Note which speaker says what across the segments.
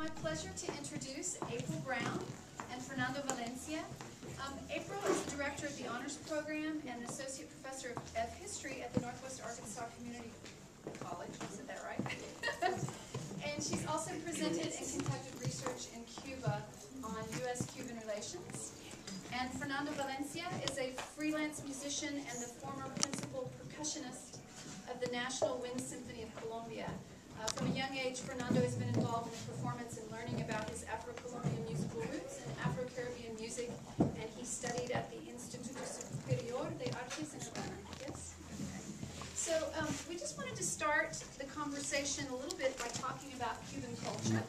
Speaker 1: my pleasure to introduce April Brown and Fernando Valencia. April is the director of the Honors Program and an associate professor of history at the Northwest Arkansas Community College. I said that right? And she's also presented and conducted research in Cuba on U.S.-Cuban relations. And Fernando Valencia is a freelance musician and the former principal percussionist of the National Wind Symphony of Colombia. From a young age, Fernando has been involved in performance and learning about his Afro-Colombian musical roots and Afro-Caribbean music, and he studied at the Instituto Superior de Artes in Havana. Yes? So we just wanted to start the conversation a little bit by talking about Cuban culture.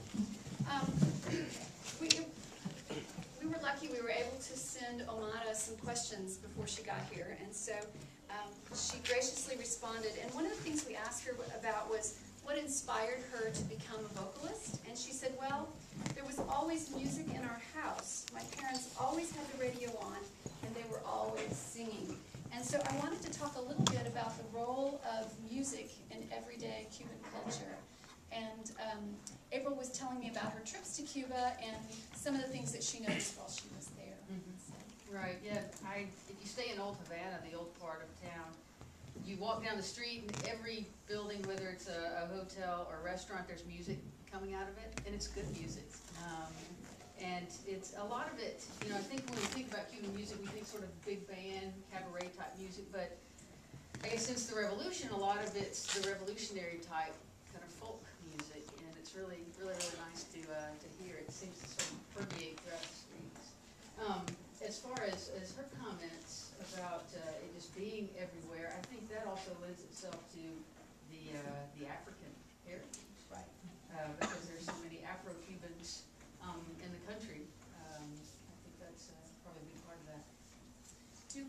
Speaker 1: We were lucky we were able to send Omara some questions before she got here, and so she graciously responded. And one of the things we asked her about was what inspired her to become a vocalist. And she said, well, there was always music in our house. My parents always had the radio on, and they were always singing. And so I wanted to talk a little bit about the role of music in everyday Cuban culture. And April was telling me about her trips to Cuba and some of the things that she noticed while she was there. So.
Speaker 2: Right, yeah. If you stay in Old Havana, the old part of town, you walk down the street and every building, whether it's a hotel or a restaurant, there's music coming out of it, and it's good music. And it's a lot of it, you know, I think when we think about Cuban music, we think sort of big band, cabaret type music, but I guess since the revolution, a lot of it's the revolutionary type kind of folk music, and it's really nice to hear. It seems to sort of permeate throughout the streets. As far as her comments about it just being everywhere, I think that also lends itself to the African heritage,
Speaker 1: right?
Speaker 2: Because there's so many Afro-Cubans in the country. I think that's probably a big part of that.
Speaker 1: Do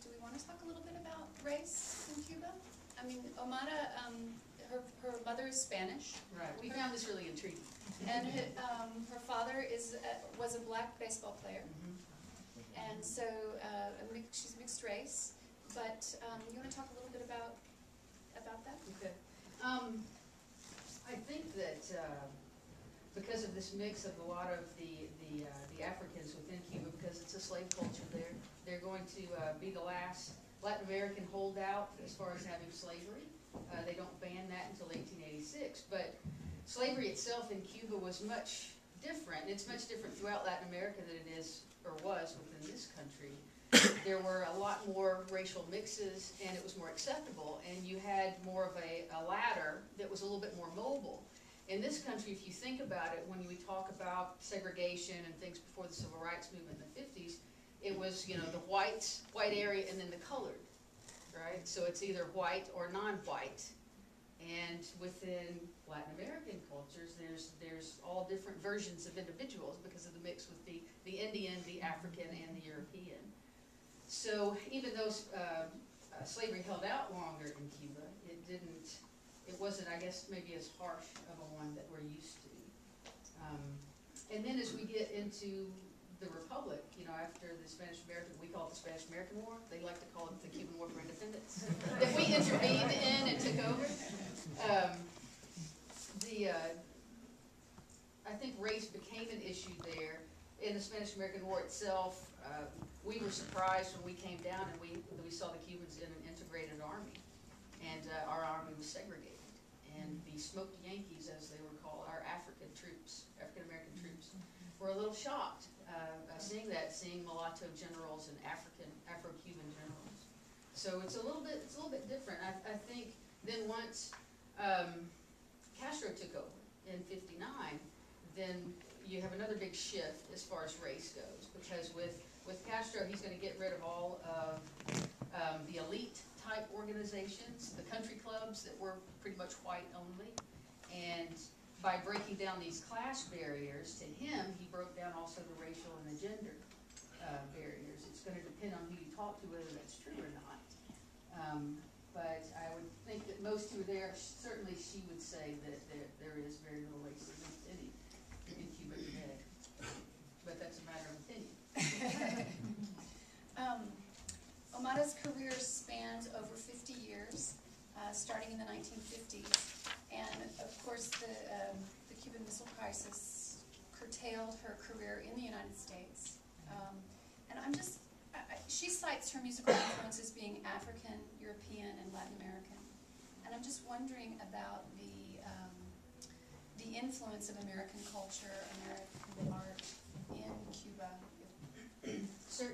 Speaker 1: we want to talk a little bit about race in Cuba? I mean, Omara, her mother is Spanish.
Speaker 2: Right. We found this really intriguing.
Speaker 1: And her father was a black baseball player.
Speaker 2: Mm-hmm.
Speaker 1: And so she's mixed race. But you want to talk a little bit about that?
Speaker 2: Okay. I think that because of this mix of a lot of the Africans within Cuba, because it's a slave culture there, they're going to be the last Latin American holdout as far as having slavery. They don't ban that until 1886. But slavery itself in Cuba was much different. It's much different throughout Latin America than it is or was within this country. There were a lot more racial mixes, and it was more acceptable, and you had more of a ladder that was a little bit more mobile. In this country, if you think about it, when we talk about segregation and things before the Civil Rights Movement in the 50s, it was, you know, the white area and then the colored, right? So it's either white or non-white. And within Latin American cultures, there's all different versions of individuals because of the mix with the Indian, the African, and the European. So even though slavery held out longer in Cuba, it wasn't, I guess, maybe as harsh of a one that we're used to. And then as we get into the Republic, you know, after the Spanish-American, we call it the Spanish-American War. They like to call it the Cuban War for Independence, that we intervened in and took over. I think race became an issue there. In the Spanish-American War itself, we were surprised when we came down and we saw the Cubans in an integrated army, and our army was segregated. And the smoked Yankees, as they were called, our African-American troops, were a little shocked seeing mulatto generals and Afro-Cuban generals. So it's a little bit different. I think then once Castro took over in '59, then you have another big shift as far as race goes, because with Castro, he's going to get rid of all of the elite type organizations, the country clubs that were pretty much white only, and by breaking down these class barriers, to him, he broke down also the racial and the gender barriers. It's going to depend on who you talk to whether that's true or not. But I would think that most who are there, certainly she would say that there is very little racism in Cuba today. But that's a matter of opinion.
Speaker 1: Omara's career spanned over 50 years, starting in the 1950s. And of course, the Cuban Missile Crisis crisis curtailed her career in the United States. And I'm just, she cites her musical influences being African, European, and Latin American. And I'm just wondering about the influence of American culture, American art in Cuba.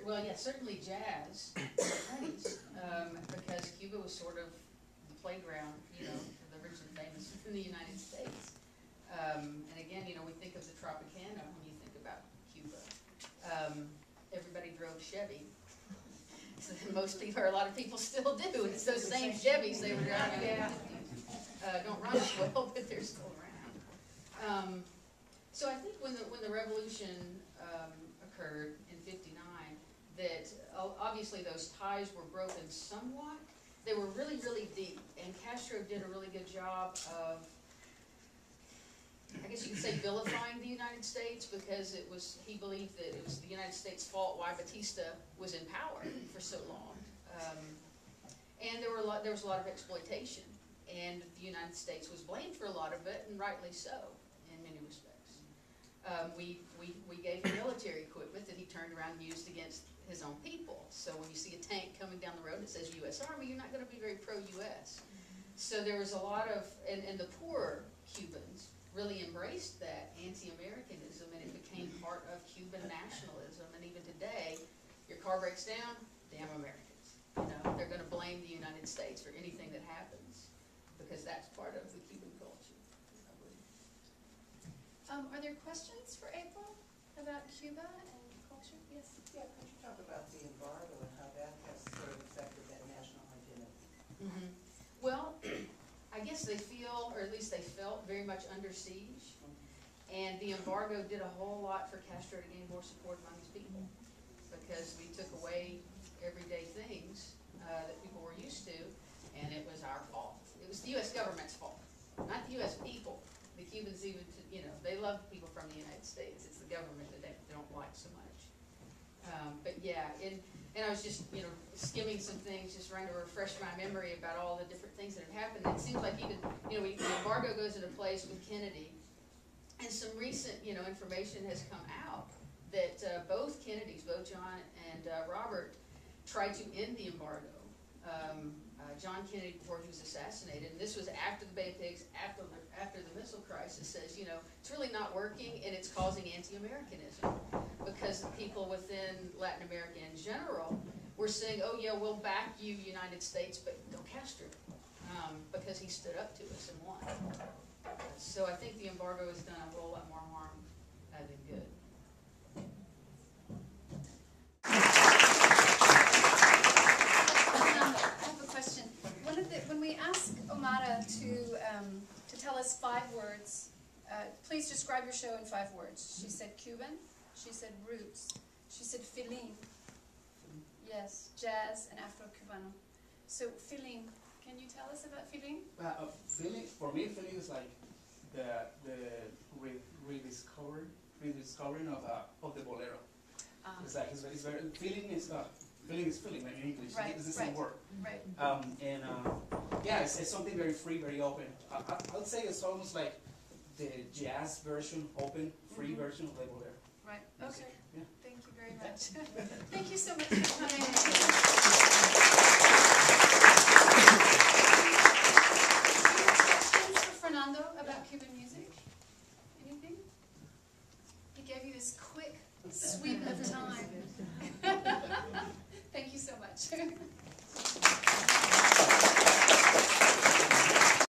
Speaker 2: Well, yeah, certainly jazz, because Cuba was sort of the playground, for the rich and famous in the United States. And again, we think of the Tropicana when you think about Cuba. Everybody drove Chevy. So most people, or a lot of people still do. It's those same Chevys they were driving in the 50s. Don't run as well, but they're still around. So I think when the revolution occurred in '59, that obviously those ties were broken somewhat. They were really, really deep, and Castro did a really good job of, I guess you could say, vilifying the United States, because he believed that it was the United States' fault why Batista was in power for so long. And there was a lot of exploitation, and the United States was blamed for a lot of it, and rightly so, in many respects. We gave him military equipment that he turned around and used against his own people. So when you see a tank coming down the road that says U.S. Army, you're not going to be very pro-U.S. So there was a lot of, and the poorer Cubans really embraced that anti-Americanism, and it became part of Cuban nationalism. And even today, your car breaks down, damn Americans. They're going to blame the United States for anything that happens, because that's part of the Cuban culture, I believe.
Speaker 1: Are there questions for April about Cuba and culture? Yes?
Speaker 3: Yeah, could you talk about the embargo and how that has sort of affected that national identity?
Speaker 2: Mm-hmm. Well, I guess they feel, or at least they felt, very much under siege. And the embargo did a whole lot for Castro to gain more support among his people, because we took away everyday things that people were used to, and it was our fault. It was the U.S. government's fault, not the U.S. people. The Cubans even, they love people from the United States. It's the government that they don't like so much. But yeah, and I was just, skimming some things, just trying to refresh my memory about all the different things that had happened. It seems like even, the embargo goes into place with Kennedy, and some recent, information has come out that both Kennedys, both John and Robert, tried to end the embargo. John Kennedy, before he was assassinated, and this was after the Bay of Pigs, after the missile crisis, says, it's really not working, and it's causing anti-Americanism, because the people within Latin America in general were saying, oh yeah, we'll back you, United States, but no Castro, because he stood up to us and won. So I think the embargo has done a whole lot more harm than good.
Speaker 1: When we ask Omara to tell us 5 words, please describe your show in 5 words. She said Cuban, she said roots, she said feeling, yes, jazz and Afro-Cubano. So feeling, can you tell us about feeling?
Speaker 4: Feeling, for me, feeling is like the rediscovering of the bolero. It's like it's very feeling is feeling like in English.
Speaker 1: Right,
Speaker 4: It's the same word.
Speaker 1: Right.
Speaker 4: Yeah, it's something very free, very open. I would say it's almost like the jazz version, open, free version of the bolero.
Speaker 1: Right. Okay.
Speaker 4: Yeah.
Speaker 1: Thank you very much. Thank you so much for coming. Questions for Fernando about Cuban music? Anything? He gave you this quick sweep of time. Thank you so much.